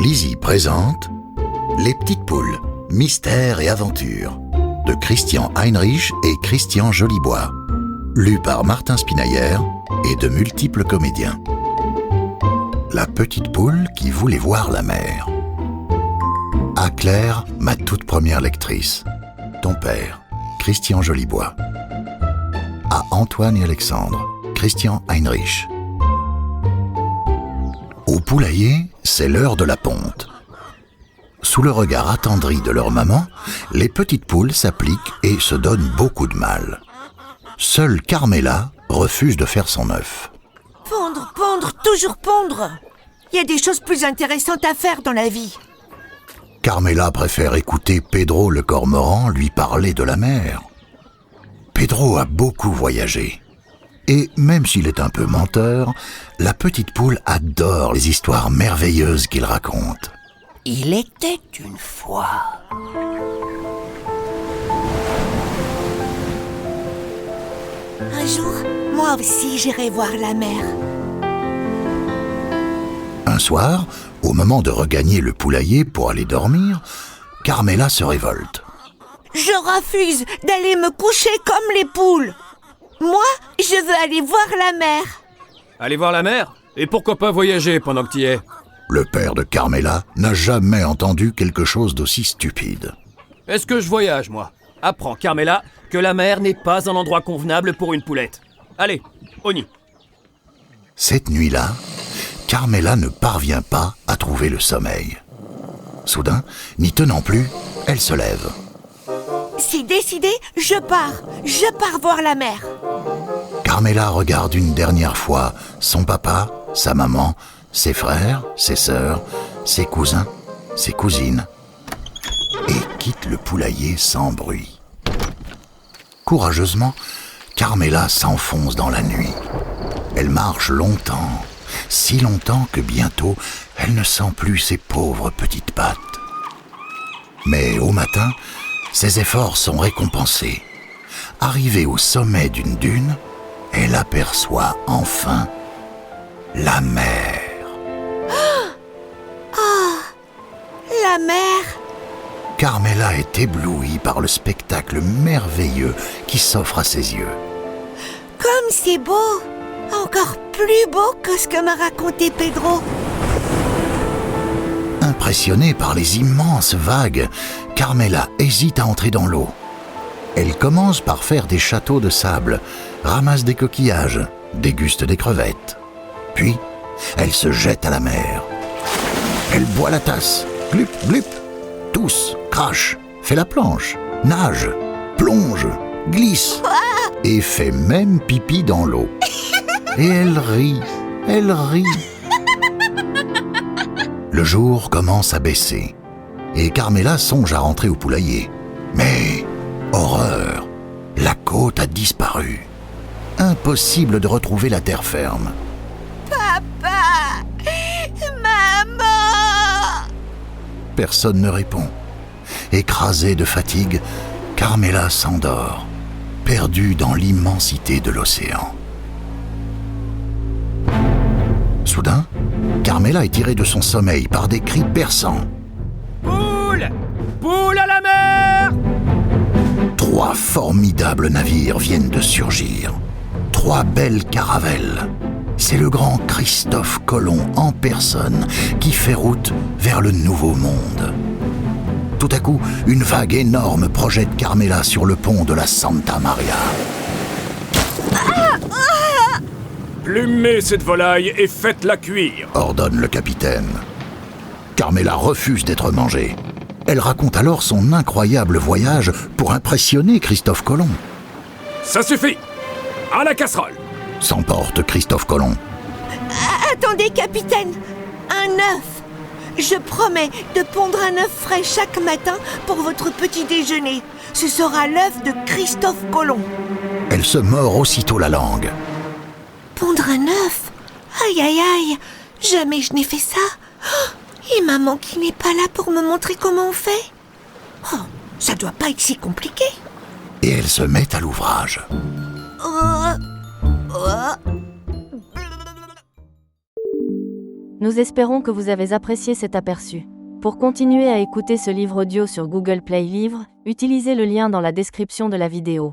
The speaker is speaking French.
Lizzie présente Les petites poules, mystère et aventure de Christian Heinrich et Christian Jolibois, lu par Martin Spinaillère et de multiples comédiens. La petite poule qui voulait voir la mer. À Claire, ma toute première lectrice. Ton père, Christian Jolibois. À Antoine et Alexandre, Christian Heinrich. Au poulailler, c'est l'heure de la ponte. Sous le regard attendri de leur maman, les petites poules s'appliquent et se donnent beaucoup de mal. Seule Carmela refuse de faire son œuf. Pondre, pondre, toujours pondre. Il y a des choses plus intéressantes à faire dans la vie. Carmela préfère écouter Pedro le cormoran lui parler de la mer. Pedro a beaucoup voyagé. Et même s'il est un peu menteur, la petite poule adore les histoires merveilleuses qu'il raconte. Il était une fois. Un jour, moi aussi j'irai voir la mer. Un soir, au moment de regagner le poulailler pour aller dormir, Carmela se révolte. Je refuse d'aller me coucher comme les poules. Moi, je veux aller voir la mer. Aller voir la mer ? Et pourquoi pas voyager pendant que t'y es ? Le père de Carmela n'a jamais entendu quelque chose d'aussi stupide. Est-ce que je voyage, moi ? Apprends, Carmela, que la mer n'est pas un endroit convenable pour une poulette. Allez, on y. Cette nuit-là, Carmela ne parvient pas à trouver le sommeil. Soudain, n'y tenant plus, elle se lève. C'est décidé, je pars voir la mer. Carmela regarde une dernière fois son papa, sa maman, ses frères, ses sœurs, ses cousins, ses cousines, et quitte le poulailler sans bruit. Courageusement, Carmela s'enfonce dans la nuit. Elle marche longtemps, si longtemps que bientôt, elle ne sent plus ses pauvres petites pattes. Mais au matin, ses efforts sont récompensés. Arrivée au sommet d'une dune, elle aperçoit enfin la mer. La mer. Carmela est éblouie par le spectacle merveilleux qui s'offre à ses yeux. Comme c'est beau. Encore plus beau que ce que m'a raconté Pedro. Impressionnée par les immenses vagues, Carmela hésite à entrer dans l'eau. Elle commence par faire des châteaux de sable, ramasse des coquillages, déguste des crevettes. Puis, elle se jette à la mer. Elle boit la tasse, glup, glup, tousse, crache, fait la planche, nage, plonge, glisse et fait même pipi dans l'eau. Et elle rit. Le jour commence à baisser et Carmela songe à rentrer au poulailler. Mais, horreur, la côte a disparu. Impossible de retrouver la terre ferme. Papa, maman. Personne ne répond. Écrasée de fatigue, Carmela s'endort, perdue dans l'immensité de l'océan. Soudain, Carmela est tirée de son sommeil par des cris perçants. Poule ! Poule à la mer ! 3 formidables navires viennent de surgir. 3 belles caravelles. C'est le grand Christophe Colomb en personne qui fait route vers le Nouveau Monde. Tout à coup, une vague énorme projette Carmela sur le pont de la Santa Maria. Plumez cette volaille et faites-la cuire, ordonne le capitaine. Carmela refuse d'être mangée. Elle raconte alors son incroyable voyage pour impressionner Christophe Colomb. Ça suffit ! À la casserole ! S'emporte Christophe Colomb. Attendez, capitaine. Un œuf. Je promets de pondre un œuf frais chaque matin pour votre petit déjeuner. Ce sera l'œuf de Christophe Colomb. Elle se mord aussitôt la langue. Pondre un œuf ? Aïe, aïe, aïe. Jamais je n'ai fait ça. Et maman qui n'est pas là pour me montrer comment on fait. Oh, ça doit pas être si compliqué. Et elle se met à l'ouvrage. Nous espérons que vous avez apprécié cet aperçu. Pour continuer à écouter ce livre audio sur Google Play Livres, utilisez le lien dans la description de la vidéo.